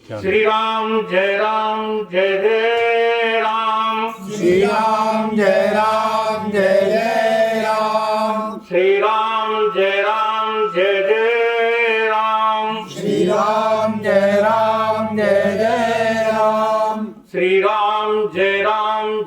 श्री राम जय राम, श्री राम जय राम जय जय राम, श्री राम जय राम जय राम, श्री राम जय राम जय जय राम, श्री राम जय राम,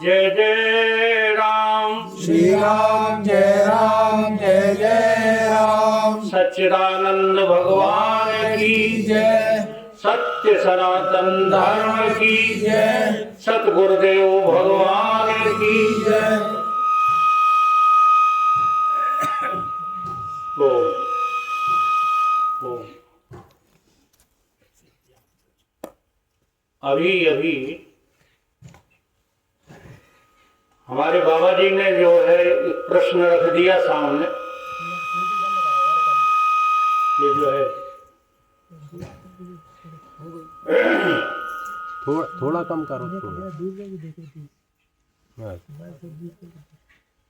श्री राम जय राम जय जय राम। सच्चिदानंद भगवान की जय, सत्य सनातन धर्म की जय, सतगुरुदेव भगवान की जय। ओम ओम। अभी हमारे बाबा जी ने जो है एक प्रश्न रख दिया सामने, ये जो है थोड़ा कम करो थोड़ा।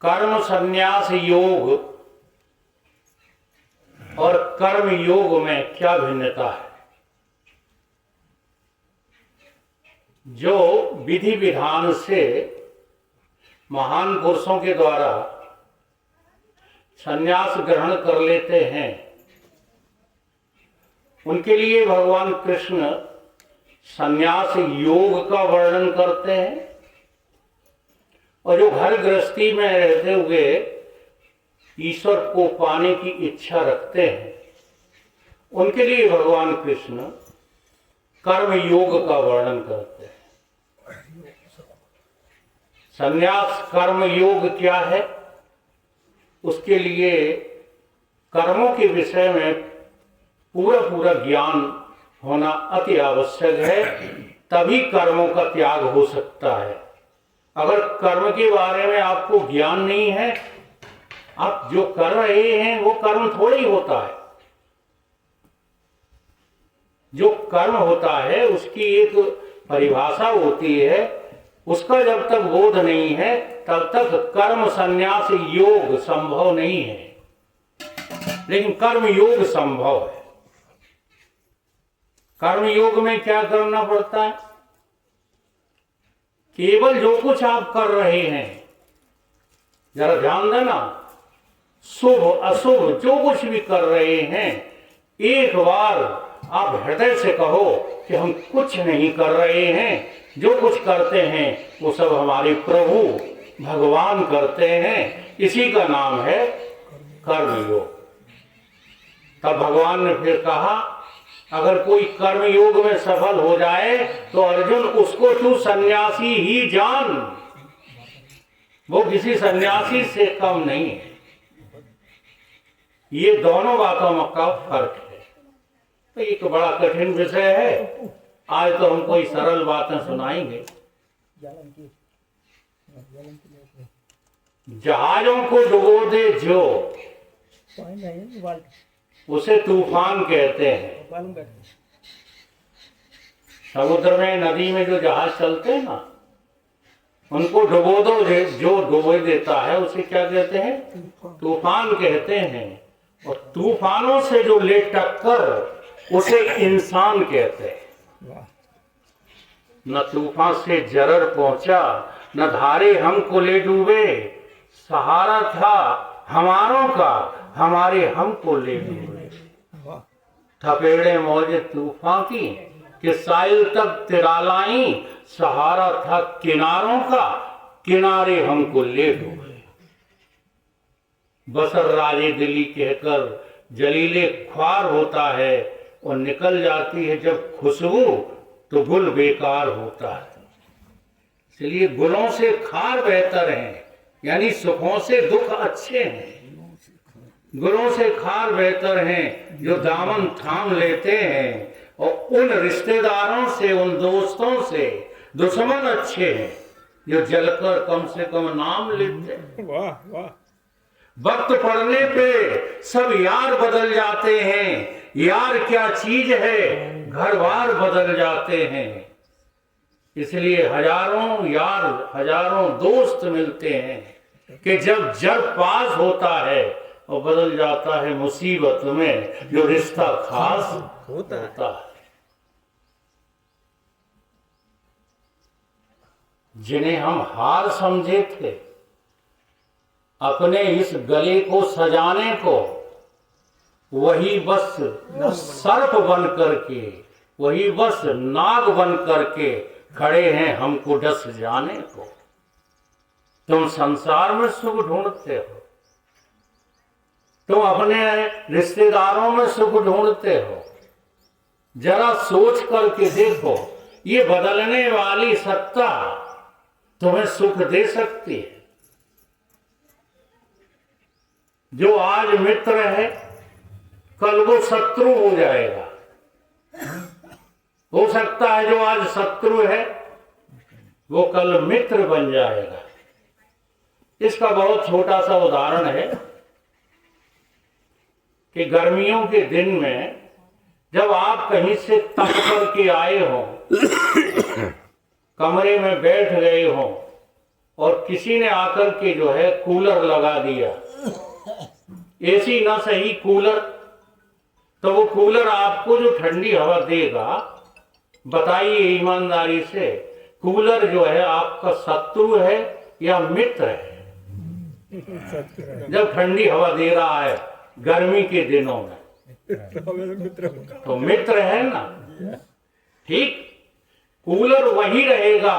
कर्म संन्यास योग और कर्म योग में क्या भिन्नता है? जो विधि विधान से महान पुरुषों के द्वारा संन्यास ग्रहण कर लेते हैं, उनके लिए भगवान कृष्ण संन्यास योग का वर्णन करते हैं। और जो घर गृहस्थी में रहते हुए ईश्वर को पाने की इच्छा रखते हैं, उनके लिए भगवान कृष्ण कर्म योग का वर्णन करते हैं। संन्यास कर्म योग क्या है, उसके लिए कर्मों के विषय में पूरा ज्ञान होना अति आवश्यक है, तभी कर्मों का त्याग हो सकता है। अगर कर्म के बारे में आपको ज्ञान नहीं है, आप जो कर रहे हैं वो कर्म थोड़ा ही होता है। जो कर्म होता है उसकी एक परिभाषा होती है, उसका जब तक बोध नहीं है तब तक कर्म संन्यास योग संभव नहीं है। लेकिन कर्म योग संभव है। कर्म योग में क्या करना पड़ता है? केवल जो कुछ आप कर रहे हैं, जरा ध्यान देना, शुभ अशुभ जो कुछ भी कर रहे हैं, एक बार आप हृदय से कहो कि हम कुछ नहीं कर रहे हैं, जो कुछ करते हैं वो सब हमारे प्रभु भगवान करते हैं। इसी का नाम है कर्मयोग। तब भगवान ने फिर कहा, अगर कोई कर्म योग में सफल हो जाए तो अर्जुन उसको तू सन्यासी ही जान, वो किसी सन्यासी से कम नहीं है। ये दोनों बातों में का फर्क है। तो ये तो बड़ा कठिन विषय है। आज तो हम कोई सरल बातें सुनाएंगे। जहाजों को डुबो दे जो, उसे तूफान कहते हैं। समुद्र में नदी में जो जहाज चलते हैं ना, उनको डुबो दो, जो डुबो देता है उसे क्या कहते हैं? तूफान कहते हैं। और तूफानों से जो ले टक्कर उसे इंसान कहते हैं। न तूफान से जरर पहुंचा, न धारे हमको ले डूबे, सहारा था हमारों का, हमारे हमको ले डूबे। थपेड़े मौजे तूफान की कि साहिल तक तिरालाई, सहारा था किनारों का, किनारे हमको ले डूबे। बसर राजे दिली कहकर जलीले ख्वार होता है, और निकल जाती है जब खुशबू तो गुल बेकार होता है। इसलिए गुलों से खार बेहतर है, यानी सुखों से दुख अच्छे हैं। गुलों से खार बेहतर हैं जो दामन थाम लेते हैं, और उन रिश्तेदारों से, उन दोस्तों से दुश्मन अच्छे हैं जो जलकर कम से कम नाम लेते हैं। वाह वाह। वक्त पड़ने पे सब यार बदल जाते हैं, यार क्या चीज है, घर बार बदल जाते हैं। इसलिए हजारों यार, हजारों दोस्त मिलते हैं कि जब पास होता है और बदल जाता है मुसीबत में, जो रिश्ता खास होता है। जिन्हें हम हार समझे थे, अपने इस गले को सजाने को, वही बस सर्प बन करके, वही बस नाग बन करके खड़े हैं हमको डस जाने को। तुम संसार में सुख ढूंढते हो, तुम अपने रिश्तेदारों में सुख ढूंढते हो। जरा सोच करके देखो, ये बदलने वाली सत्ता तुम्हें सुख दे सकती है। जो आज मित्र है कल वो शत्रु हो जाएगा। हो सकता है जो आज शत्रु है वो कल मित्र बन जाएगा। इसका बहुत छोटा सा उदाहरण है कि गर्मियों के दिन में जब आप कहीं से तप करके आए हो, कमरे में बैठ गए हो और किसी ने आकर के जो है कूलर लगा दिया, एसी ना सही कूलर, तो वो कूलर आपको जो ठंडी हवा देगा, बताइए ईमानदारी से, कूलर जो है आपका शत्रु है या मित्र है? जब ठंडी हवा दे रहा है गर्मी के दिनों में तो मित्र है ना। ठीक, कूलर वही रहेगा।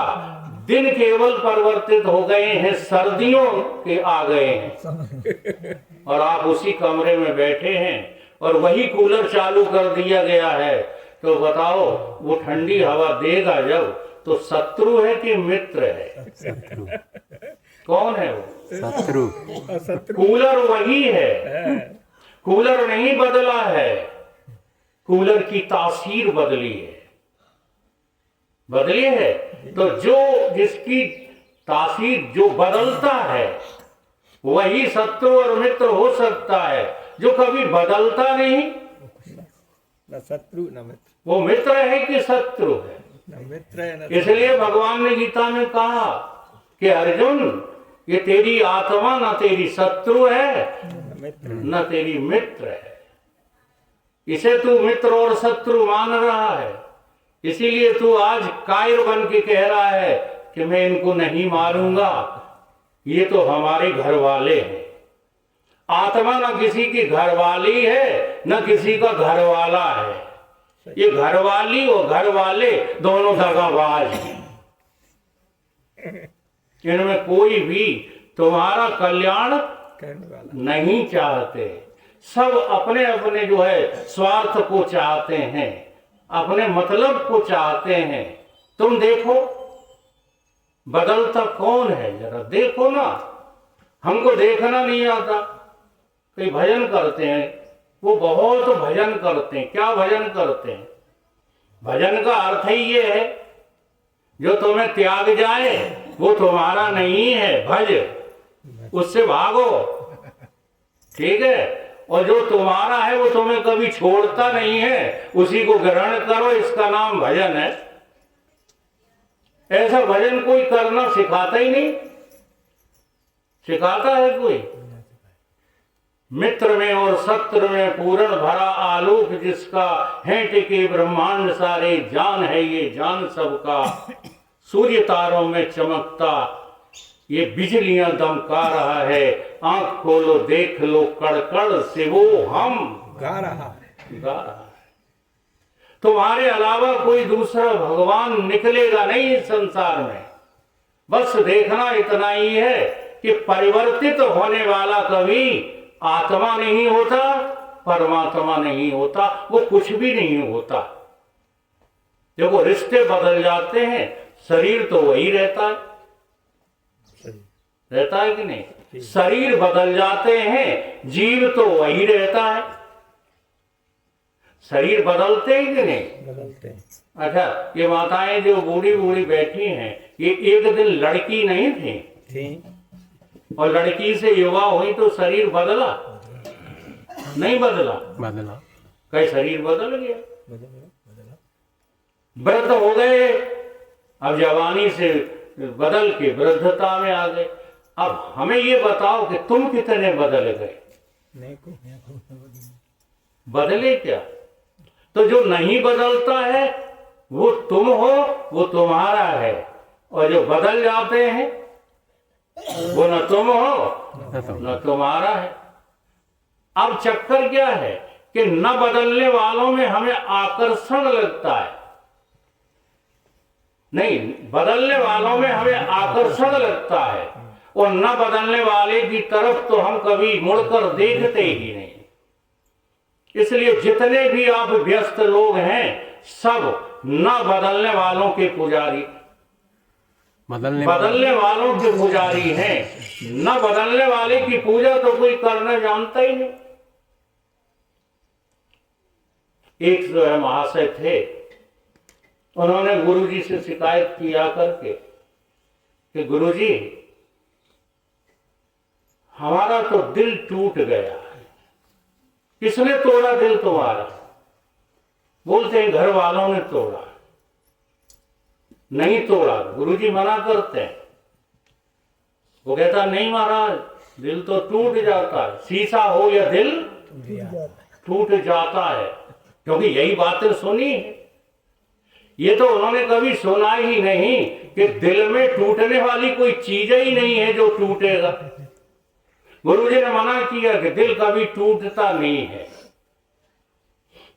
दिन केवल परिवर्तित हो गए हैं, सर्दियों के आ गए हैं और आप उसी कमरे में बैठे हैं और वही कूलर चालू कर दिया गया है। तो बताओ वो ठंडी हवा देगा जब, तो शत्रु है कि मित्र है? शत्रु। कौन है वो? शत्रु। कूलर वही है, कूलर नहीं बदला है, कूलर की तासीर बदली है। बदली है तो जो जिसकी तासीर जो बदलता है वही शत्रु और मित्र हो सकता है। जो कभी बदलता नहीं, न शत्रु न मित्र, वो मित्र है कि शत्रु है? न मित्र है न इसलिए भगवान ने गीता में कहा कि अर्जुन, ये तेरी आत्मा न तेरी शत्रु है मित्र। न तेरी मित्र है। इसे तू मित्र और शत्रु मान रहा है, इसीलिए तू आज कायर बन के कह रहा है कि मैं इनको नहीं मारूंगा, ये तो हमारे घर वाले हैं। आत्मा न किसी की घरवाली है न किसी का घर वाला है। ये घरवाली और घर वाले दोनों दगाबाज हैं। इनमें कोई भी तुम्हारा कल्याण कहने वाला नहीं चाहते। सब अपने अपने जो है स्वार्थ को चाहते हैं, अपने मतलब को चाहते हैं। तुम देखो बदलता कौन है, जरा देखो ना। हमको देखना नहीं आता। कोई भजन करते हैं, वो बहुत भजन करते हैं। क्या भजन करते हैं? भजन का अर्थ ही ये है जो तुम्हें त्याग जाए वो तुम्हारा नहीं है, भज, उससे भागो। ठीक है? और जो तुम्हारा है वो तुम्हें कभी छोड़ता नहीं है, उसी को ग्रहण करो, इसका नाम भजन है। ऐसा भजन कोई करना सिखाता ही नहीं। सिखाता है कोई? मित्र में और शत्रु में पूर्ण भरा आलोक जिसका, है टिके ब्रह्मांड सारे, जान है ये जान सबका। सूर्य तारों में चमकता ये बिजलियां दमका रहा है। आंख खोलो देख लो कड़कड़ से वो हम गा रहा है। गा रहा है। तुम्हारे अलावा कोई दूसरा भगवान निकलेगा नहीं इस संसार में। बस देखना इतना ही है कि परिवर्तित होने वाला कभी आत्मा नहीं होता, परमात्मा नहीं होता, वो कुछ भी नहीं होता। देखो रिश्ते बदल जाते हैं, शरीर तो वही रहता है। रहता है कि नहीं? शरीर बदल जाते हैं, जीव तो वही रहता है। शरीर बदलते हैं कि नहीं? बदलते हैं। अच्छा, ये माताएं जो बूढ़ी बूढ़ी बैठी हैं, ये एक दिन लड़की नहीं थी और लड़की से युवा हुई तो शरीर बदला? नहीं बदला। बदला। कई शरीर बदल गया, वृद्ध हो गए, अब जवानी से बदल के वृद्धता में आ गए। अब हमें ये बताओ कि तुम कितने बदल गए? बदले क्या? तो जो नहीं बदलता है वो तुम हो, वो तुम्हारा है। और जो बदल जाते हैं वो न तुम हो न तुम्हारा है। अब चक्कर क्या है कि न बदलने वालों में हमें आकर्षण लगता है, नहीं, बदलने वालों में हमें आकर्षण लगता है, और न बदलने वाले की तरफ तो हम कभी मुड़कर देखते ही नहीं। इसलिए जितने भी आप व्यस्त लोग हैं सब न बदलने वालों के पुजारी, बदलने वालों के पुजारी हैं। न बदलने वाले की पूजा तो कोई करना जानता ही नहीं। एक जो है महाशय थे, उन्होंने गुरुजी से शिकायत किया करके कि गुरुजी हमारा तो दिल टूट गया है। किसने तोड़ा दिल तुम्हारा? बोलते हैं घर वालों ने तोड़ा। नहीं तोड़ा, गुरुजी मना करते हैं। वो कहता नहीं महाराज, दिल तो टूट जाता है, शीशा हो या दिल टूट जाता है, क्योंकि यही बातें सुनी है। ये तो उन्होंने कभी सुना ही नहीं कि दिल में टूटने वाली कोई चीज ही नहीं है जो टूटेगा। गुरुजी ने मना किया कि दिल कभी टूटता नहीं है।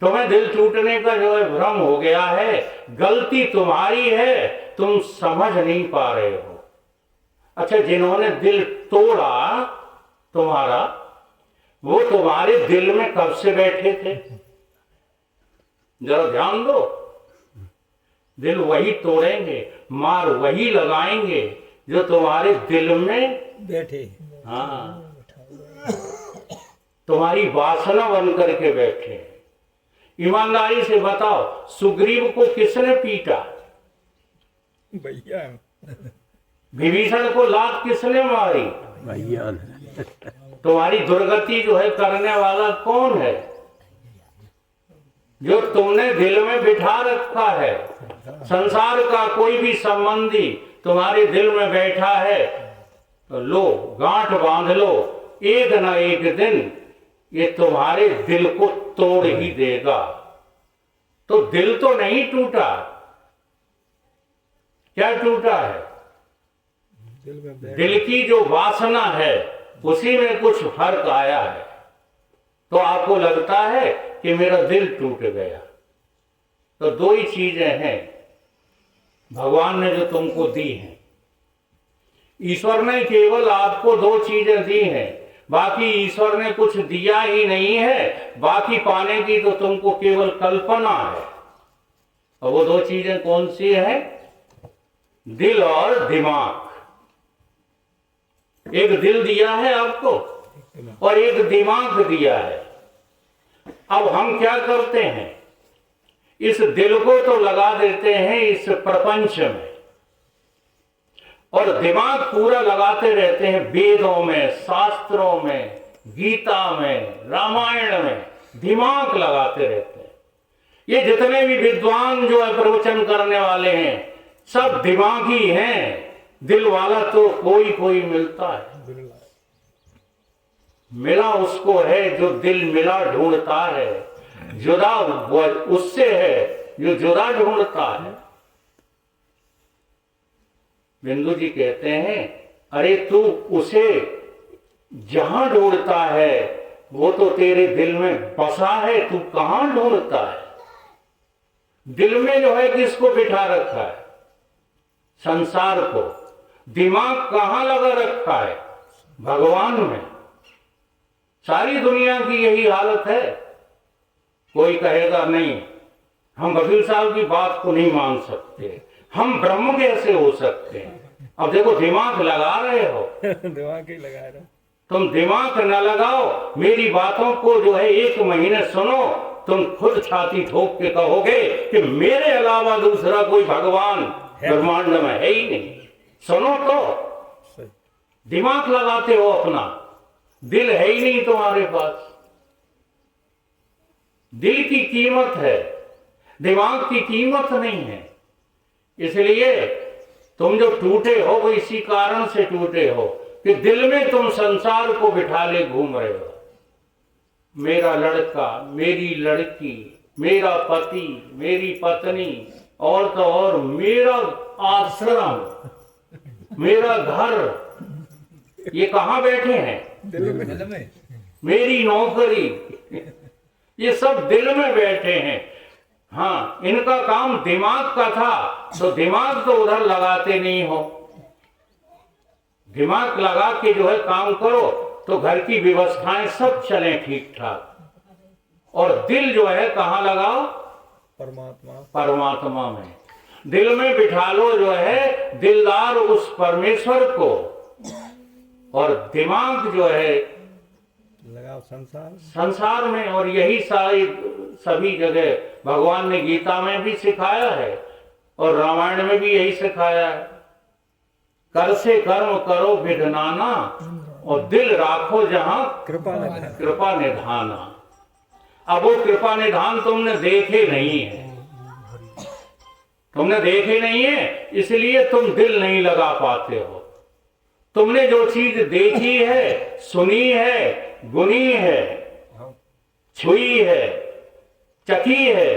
तुम्हें दिल टूटने का जो है भ्रम हो गया है, गलती तुम्हारी है, तुम समझ नहीं पा रहे हो। अच्छा, जिन्होंने दिल तोड़ा तुम्हारा, वो तुम्हारे दिल में कब से बैठे थे? जरा ध्यान दो। दिल वही तोड़ेंगे, मार वही लगाएंगे जो तुम्हारे दिल में बैठे। हाँ, तुम्हारी वासना बन करके बैठे। ईमानदारी से बताओ, सुग्रीव को किसने पीटा? भैया। विभीषण को लात किसने मारी? भैया। तुम्हारी दुर्गति जो है करने वाला कौन है? जो तुमने दिल में बिठा रखा है। संसार का कोई भी संबंधी तुम्हारे दिल में बैठा है तो लो, गांठ बांध लो, एक न एक दिन ये तुम्हारे दिल को तोड़ ही देगा। तो दिल तो नहीं टूटा, क्या टूटा है? दिल की जो वासना है उसी में कुछ फर्क आया है। तो आपको लगता है कि मेरा दिल टूट गया। तो दो ही चीजें हैं भगवान ने जो तुमको दी हैं। ईश्वर ने केवल आपको दो चीजें दी हैं, बाकी ईश्वर ने कुछ दिया ही नहीं है। बाकी पाने की तो तुमको केवल कल्पना है। और वो दो चीजें कौन सी हैं? दिल और दिमाग। एक दिल दिया है आपको और एक दिमाग दिया है। अब हम क्या करते हैं? इस दिल को तो लगा देते हैं इस प्रपंच में, और दिमाग पूरा लगाते रहते हैं वेदों में, शास्त्रों में, गीता में, रामायण में, दिमाग लगाते रहते हैं। ये जितने भी विद्वान जो है प्रवचन करने वाले हैं सब दिमागी हैं। दिल वाला तो कोई कोई मिलता है। मिला उसको है जो दिल मिला ढूंढता है, जुदा उससे है जो जुदा ढूंढता है। बिंदु जी कहते हैं, अरे तू उसे जहां ढूंढता है वो तो तेरे दिल में बसा है, तू कहां ढूंढता है? दिल में जो है किसको बिठा रखा है? संसार को। दिमाग कहां लगा रखा है? भगवान में। सारी दुनिया की यही हालत है। कोई कहेगा नहीं, हम वकील साहब की बात को नहीं मान सकते, हम ब्रह्म कैसे हो सकते हैं? अब देखो, दिमाग लगा रहे हो। दिमाग ही लगा रहे हो। तुम दिमाग न लगाओ, मेरी बातों को जो है 1 महीने सुनो, तुम खुद छाती ठोक के कहोगे कि मेरे अलावा दूसरा कोई भगवान ब्रह्मांड में है ही नहीं। सुनो तो, दिमाग लगाते हो अपना, दिल है ही नहीं तुम्हारे पास। दिल की कीमत है, दिमाग की कीमत नहीं है। इसलिए तुम जो टूटे हो वो इसी कारण से टूटे हो कि दिल में तुम संसार को बिठा ले घूम रहे हो। मेरा लड़का, मेरी लड़की, मेरा पति, मेरी पत्नी और तो और मेरा आश्रम, मेरा घर, ये कहाँ बैठे हैं? दिल में। मेरी नौकरी, ये सब दिल में बैठे हैं। हाँ, इनका काम दिमाग का था तो दिमाग तो उधर लगाते नहीं हो। दिमाग लगा के जो है काम करो तो घर की व्यवस्थाएं सब चले ठीक ठाक। और दिल जो है कहाँ लगाओ? परमात्मा में। दिल में बिठा लो जो है दिलदार उस परमेश्वर को, और दिमाग जो है लगाओ संसार में। और यही सारी सभी जगह भगवान ने गीता में भी सिखाया है और रामायण में भी यही सिखाया है। कर से कर्म करो विघ्नाना, और दिल राखो जहां कृपा निधाना। अब वो कृपा निधान तुमने देखे नहीं है, तुमने देखे नहीं है, इसलिए तुम दिल नहीं लगा पाते हो। तुमने जो चीज देखी है, सुनी है, गुनी है, छुई है, चखी है,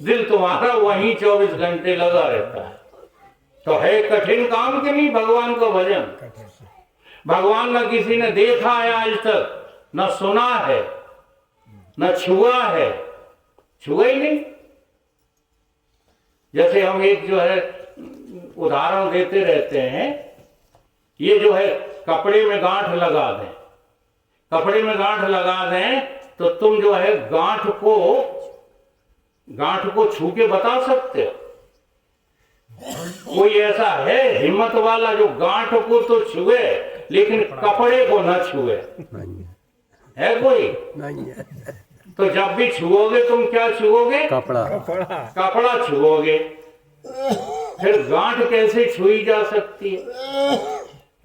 दिल तुम्हारा वहीं 24 घंटे लगा रहता है। तो है कठिन काम कि नहीं भगवान का भजन? भगवान न किसी ने देखा है आज तक, न सुना है, न छुआ है, छुआ ही नहीं। जैसे हम एक जो है उदाहरण देते रहते हैं, ये जो है कपड़े में गांठ लगा दें, कपड़े में गांठ लगा दें तो तुम जो है गांठ को छू के बता सकते हो? कोई ऐसा है हिम्मत वाला जो गांठ को तो छुए लेकिन कपड़े को न छुए? है कोई? नहीं है। तो जब भी छुओगे तुम क्या छुओगे? कपड़ा छुओगे। फिर गांठ कैसे छुई जा सकती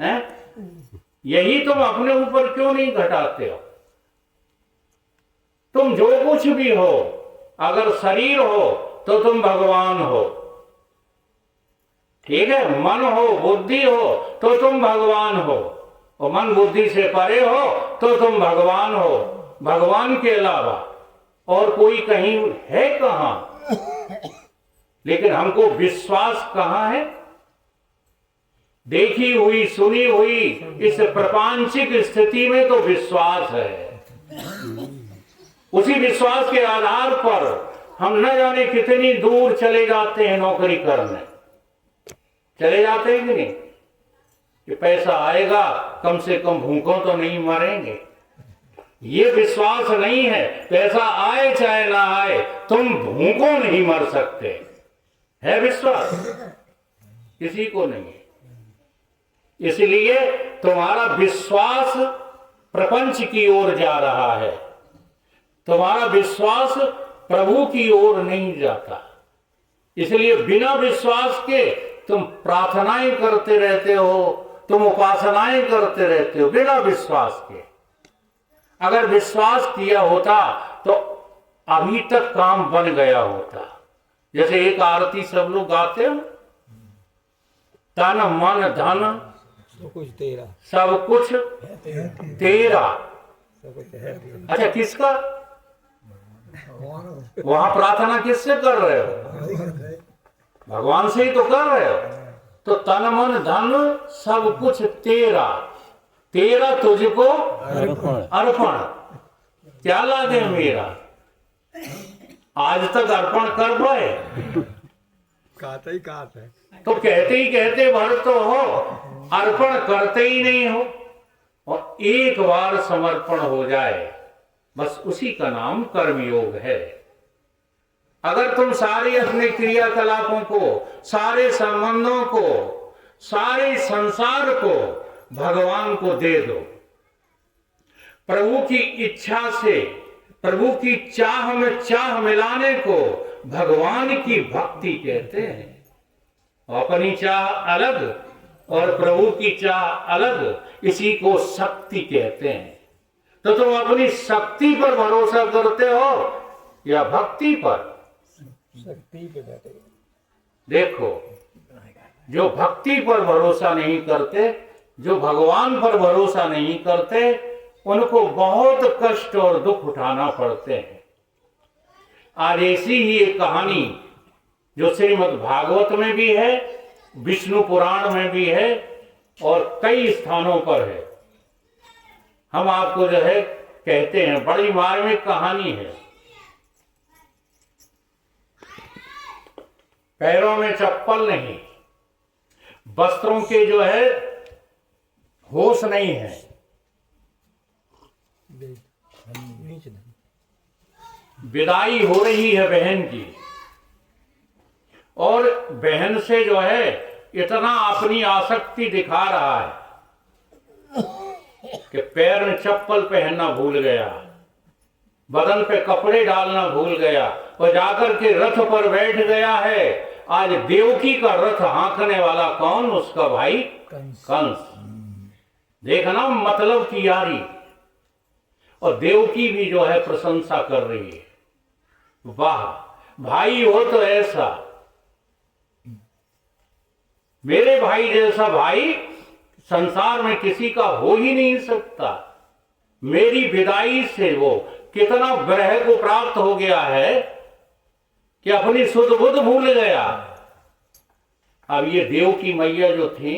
है? यही तुम अपने ऊपर क्यों नहीं घटाते हो? तुम जो कुछ भी हो, अगर शरीर हो तो तुम भगवान हो, ठीक है? मन हो, बुद्धि हो तो तुम भगवान हो, और मन बुद्धि से परे हो तो तुम भगवान हो। भगवान के अलावा और कोई कहीं है कहां? लेकिन हमको विश्वास कहां है? देखी हुई सुनी हुई इस प्रपंचिक स्थिति में तो विश्वास है। उसी विश्वास के आधार पर हम न जाने कितनी दूर चले जाते हैं नौकरी करने। चले जाते हैं कि नहीं? कि पैसा आएगा, कम से कम भूखों तो नहीं मरेंगे। ये विश्वास नहीं है। पैसा आए चाहे ना आए, तुम भूखों नहीं मर सकते। है विश्वास? किसी को नहीं है। इसलिए तुम्हारा विश्वास प्रपंच की ओर जा रहा है, तुम्हारा विश्वास प्रभु की ओर नहीं जाता। इसलिए बिना विश्वास के तुम प्रार्थनाएं करते रहते हो, तुम उपासनाएं करते रहते हो बिना विश्वास के। अगर विश्वास किया होता तो अभी तक काम बन गया होता। जैसे एक आरती सब लोग गाते हो, तन मन धन सब कुछ तेरा। अच्छा, किसका? वहां प्रार्थना किससे कर रहे हो? भगवान से ही तो कर रहे हो। तो तन मन धन सब कुछ तेरा, तेरा तुझको अर्पण। क्या लागे मेरा? आज तक अर्पण कर पाए? कहते है। तो कहते ही कहते भर तो हो, अर्पण करते ही नहीं हो। और एक बार समर्पण हो जाए, बस उसी का नाम कर्मयोग है। अगर तुम सारे अपने क्रियाकलापों को, सारे संबंधों को, सारे संसार को भगवान को दे दो, प्रभु की इच्छा से, प्रभु की चाह में चाह मिलाने को भगवान की भक्ति कहते हैं। अपनी चाह अलग और प्रभु की चाह अलग, इसी को शक्ति कहते हैं। तो तुम अपनी शक्ति पर भरोसा करते हो या भक्ति पर? शक्ति पे बैठे। देखो, जो भक्ति पर भरोसा नहीं करते, जो भगवान पर भरोसा नहीं करते, उनको बहुत कष्ट और दुख उठाना पड़ते हैं। आज ऐसी ही एक कहानी जो श्रीमद् भागवत में भी है, विष्णु पुराण में भी है और कई स्थानों पर है। हम आपको जो है कहते हैं, बड़ी मार्मिक कहानी है। पैरों में चप्पल नहीं, वस्त्रों के जो है होश नहीं है। विदाई हो रही है बहन की, और बहन से जो है इतना अपनी आसक्ति दिखा रहा है कि पैर में चप्पल पहनना भूल गया, बदन पे कपड़े डालना भूल गया और जाकर के रथ पर बैठ गया है। आज देवकी का रथ हाँकने वाला कौन? उसका भाई कंस। देखना मतलब की यारी। और देवकी भी जो है प्रशंसा कर रही है, वाह भाई हो तो ऐसा, मेरे भाई जैसा भाई संसार में किसी का हो ही नहीं सकता। मेरी विदाई से वो कितना विरह को प्राप्त हो गया है कि अपनी सुध बुध भूल गया। अब ये देव की मैया जो थी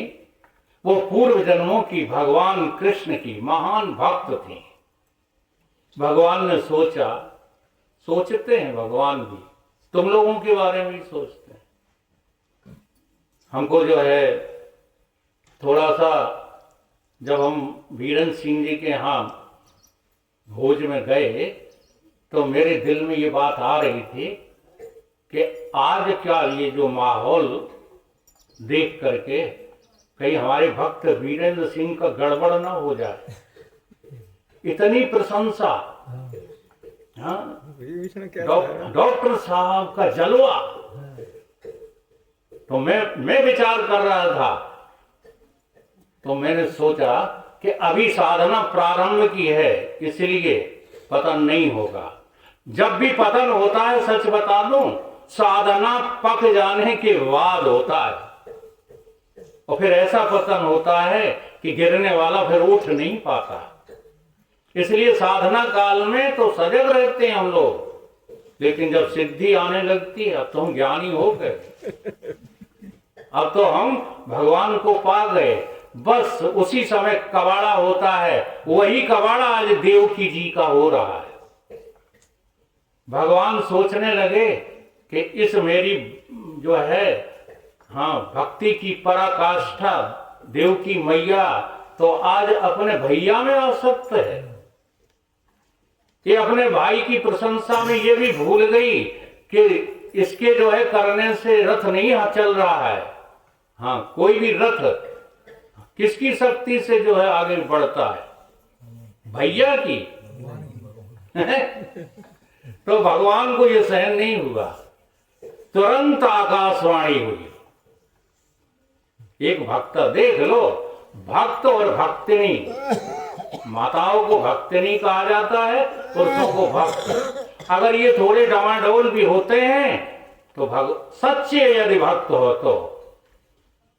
वो पूर्व जन्मों की भगवान कृष्ण की महान भक्त थी। भगवान ने सोचा, सोचते हैं भगवान भी, तुम लोगों के बारे में भी सोचते हैं। हमको जो है थोड़ा सा, जब हम बीरन सिंह जी के यहाँ भोज में गए तो मेरे दिल में ये बात आ रही थी कि आज क्या ये जो माहौल देख करके कहीं हमारे भक्त वीरेंद्र सिंह का गड़बड़ ना हो जाए। इतनी प्रशंसा, हाँ, डॉक्टर साहब का जलवा। तो मैं विचार कर रहा था, तो मैंने सोचा कि अभी साधना प्रारंभ की है, इसलिए पतन नहीं होगा। जब भी पतन होता है, सच बता दूं, साधना पक जाने के बाद होता है। और फिर ऐसा पतन होता है कि गिरने वाला फिर उठ नहीं पाता। इसलिए साधना काल में तो सजग रहते हैं हम लोग, लेकिन जब सिद्धि आने लगती है, अब तो हम ज्ञानी हो गए, अब तो हम भगवान को पा गए, बस उसी समय कबाड़ा होता है। वही कबाड़ा आज देवकी जी का हो रहा है। भगवान सोचने लगे कि इस मेरी जो है, हाँ, भक्ति की पराकाष्ठा देवकी मैया तो आज अपने भैया में आसक्त है। ये अपने भाई की प्रशंसा में ये भी भूल गई कि इसके जो है करने से रथ नहीं चल रहा है। हाँ, कोई भी रथ किसकी शक्ति से जो है आगे बढ़ता है? भैया की। तो भगवान को ये सहन नहीं हुआ, तुरंत आकाशवाणी हुई। एक भक्त, देख लो, भक्त और भक्तिनी, माताओं को भक्तिनी कहा जाता है, पुरुषों को भक्त। अगर ये थोड़े डमाडोल भी होते हैं तो सच्चे यदि भक्त हो तो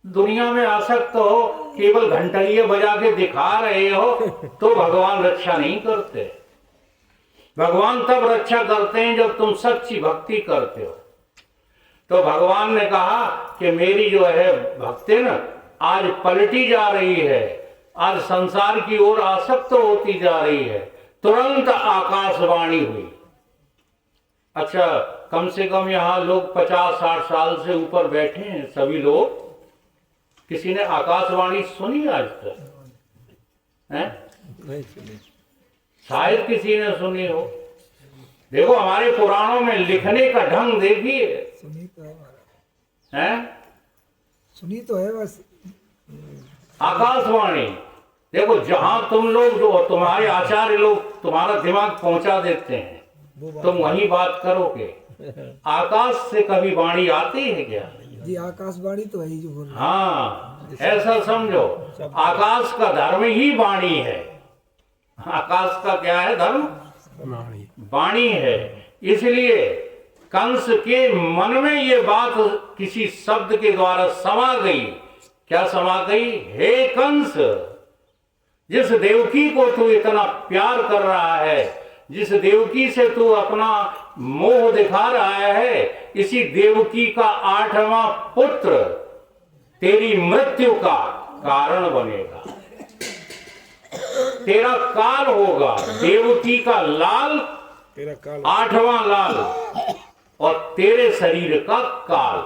दुनिया में आसक्त हो, केवल घंटलिये बजा के दिखा रहे हो तो भगवान रक्षा नहीं करते। भगवान तब रक्षा करते हैं जब तुम सच्ची भक्ति करते हो। तो भगवान ने कहा कि मेरी जो है भक्ति न आज पलटी जा रही है, आज संसार की ओर आसक्त होती जा रही है। तुरंत आकाशवाणी हुई। अच्छा, कम से कम यहाँ लोग 50-60 साल से ऊपर बैठे हैं सभी लोग, किसी ने आकाशवाणी सुनी आज तक? नहीं सुनी। शायद किसी ने सुनी हो। देखो हमारे पुराणों में लिखने का ढंग देखिए। सुनी तो है, हैं? सुनी तो है बस। आकाशवाणी, देखो जहां तुम लोग जो तुम्हारे आचार्य लोग तुम्हारा दिमाग पहुंचा देते हैं, तुम वही बात करोगे। आकाश से कभी वाणी आती है क्या? जी, आकाशवाणी तो है ही जो बोल रहे हैं। हाँ, ऐसा समझो, आकाश का धर्म ही वाणी है। आकाश का क्या है धर्म? वाणी है। इसलिए कंस के मन में ये बात किसी शब्द के द्वारा समा गई। क्या समा गई? हे कंस, जिस देवकी को तू इतना प्यार कर रहा है, जिस देवकी से तू अपना मोह दिखा रहा है, इसी देवकी का 8वां पुत्र तेरी मृत्यु का कारण बनेगा। तेरा काल होगा, देवकी का लाल, 8वां लाल, और तेरे शरीर का काल।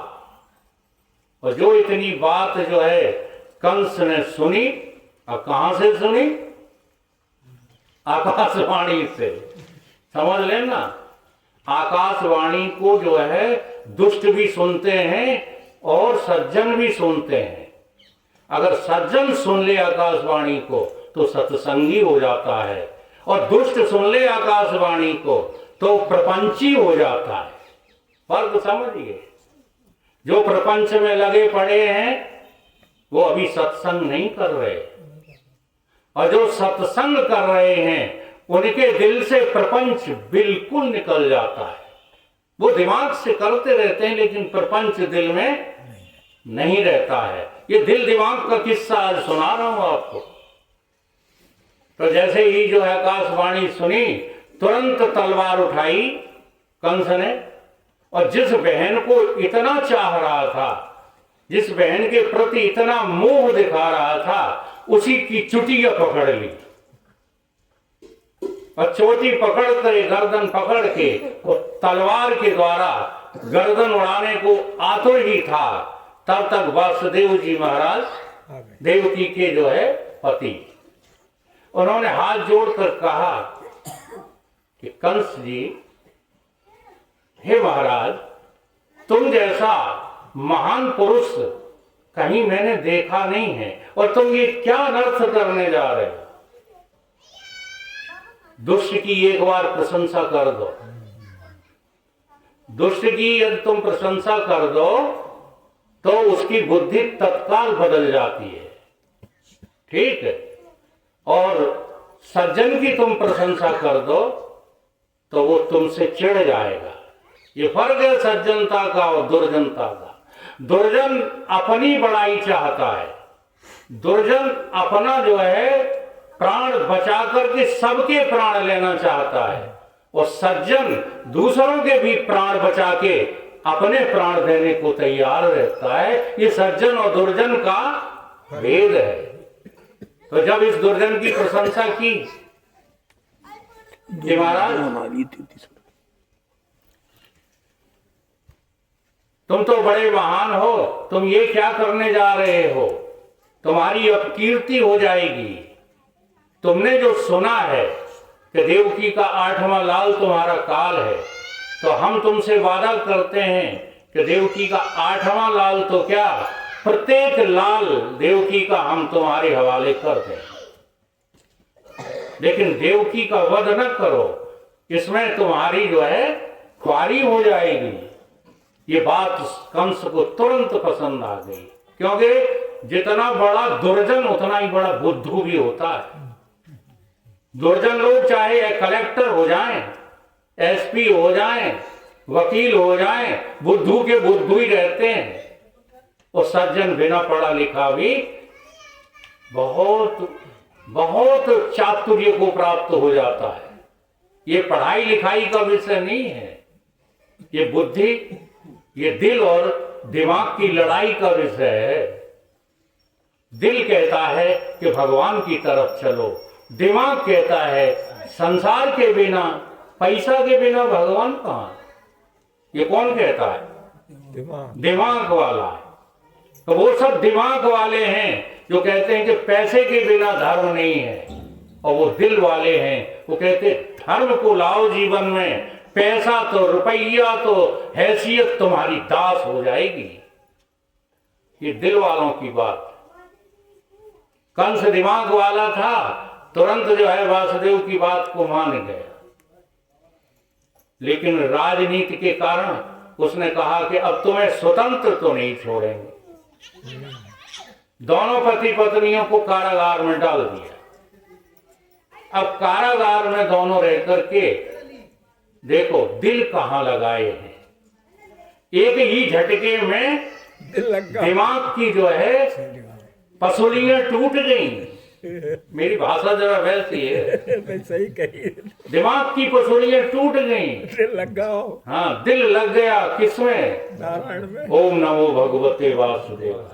और जो इतनी बात जो है कंस ने सुनी, और कहां से सुनी? आकाशवाणी से। समझ लेना, आकाशवाणी को जो है दुष्ट भी सुनते हैं और सज्जन भी सुनते हैं। अगर सज्जन सुन ले आकाशवाणी को तो सत्संगी हो जाता है, और दुष्ट सुन ले आकाशवाणी को तो प्रपंची हो जाता है। फर्क समझिए। जो प्रपंच में लगे पड़े हैं वो अभी सत्संग नहीं कर रहे, और जो सत्संग कर रहे हैं उनके दिल से प्रपंच बिल्कुल निकल जाता है। वो दिमाग से करते रहते हैं लेकिन प्रपंच दिल में नहीं रहता है। ये दिल दिमाग का किस्सा आज सुना रहा हूं आपको। तो जैसे ही जो है आकाशवाणी सुनी, तुरंत तलवार उठाई कंस ने, और जिस बहन को इतना चाह रहा था, जिस बहन के प्रति इतना मोह दिखा रहा था, उसी की चुटिया पकड़ ली, और चोटी पकड़ कर गर्दन पकड़ के वो तलवार के द्वारा गर्दन उड़ाने को आतुर ही था। तब तक वासुदेव जी महाराज, देवकी के जो है पति, उन्होंने हाथ जोड़कर कहा कि कंस जी, हे महाराज, तुम जैसा महान पुरुष कहीं मैंने देखा नहीं है, और तुम ये क्या अनर्थ करने जा रहे हो? दुष्ट की एक बार प्रशंसा कर दो, दुष्ट की यदि तुम प्रशंसा कर दो तो उसकी बुद्धि तत्काल बदल जाती है, ठीक है? और सज्जन की तुम प्रशंसा कर दो तो वो तुमसे चिढ़ जाएगा। ये फर्क है सज्जनता का और दुर्जनता का। दुर्जन अपनी बड़ाई चाहता है, दुर्जन अपना जो है प्राण बचा करके सबके प्राण लेना चाहता है, और सज्जन दूसरों के भी प्राण बचा के अपने प्राण देने को तैयार रहता है। ये सज्जन और दुर्जन का भेद है। तो जब इस दुर्जन की प्रशंसा की कि महाराज तुम तो बड़े महान हो, तुम ये क्या करने जा रहे हो? तुम्हारी अपकीर्ति हो जाएगी। तुमने जो सुना है कि देवकी का 8वां लाल तुम्हारा काल है, तो हम तुमसे वादा करते हैं कि देवकी का 8वां लाल तो क्या, प्रत्येक लाल देवकी का हम तुम्हारे हवाले कर दें, लेकिन देवकी का वध न करो, इसमें तुम्हारी जो है ख्वारी हो जाएगी। ये बात कंस को तुरंत पसंद आ गई, क्योंकि जितना बड़ा दुर्जन उतना ही बड़ा बुद्धू भी होता है। दुर्जन लोग चाहे कलेक्टर हो जाएं, एसपी हो जाएं, वकील हो जाएं, बुद्धू के बुद्धू ही रहते हैं। और सज्जन बिना पढ़ा लिखा भी बहुत बहुत चातुर्य को प्राप्त हो जाता है। ये पढ़ाई लिखाई का विषय नहीं है, ये बुद्धि, ये दिल और दिमाग की लड़ाई का विषय है। दिल कहता है कि भगवान की तरफ चलो, दिमाग कहता है संसार के बिना, पैसा के बिना भगवान कहां। ये कौन कहता है? दिमाग वाला है। तो वो सब दिमाग वाले हैं जो कहते हैं कि पैसे के बिना धर्म नहीं है, और वो दिल वाले हैं वो कहते हैं धर्म को लाओ जीवन में, पैसा तो रुपया तो हैसियत तुम्हारी दास हो जाएगी। ये दिल वालों की बात। कंस दिमाग वाला था, तुरंत जो है वासुदेव की बात को मान गया, लेकिन राजनीति के कारण उसने कहा कि अब तुम्हें स्वतंत्र तो नहीं छोड़ेंगे। दोनों पति पत्नियों को कारागार में डाल दिया। अब कारागार में दोनों रह करके देखो दिल कहां लगाए हैं। एक ही झटके में दिमाग की जो है पसुलियां टूट गई, मेरी भाषा जरा वैसी है, मैं सही कही दिमाग की पसलियां टूट गई। दिल लगाओ हाँ, दिल लग गया किसमें? नारायण में। ओम नमो भगवते वासुदेव।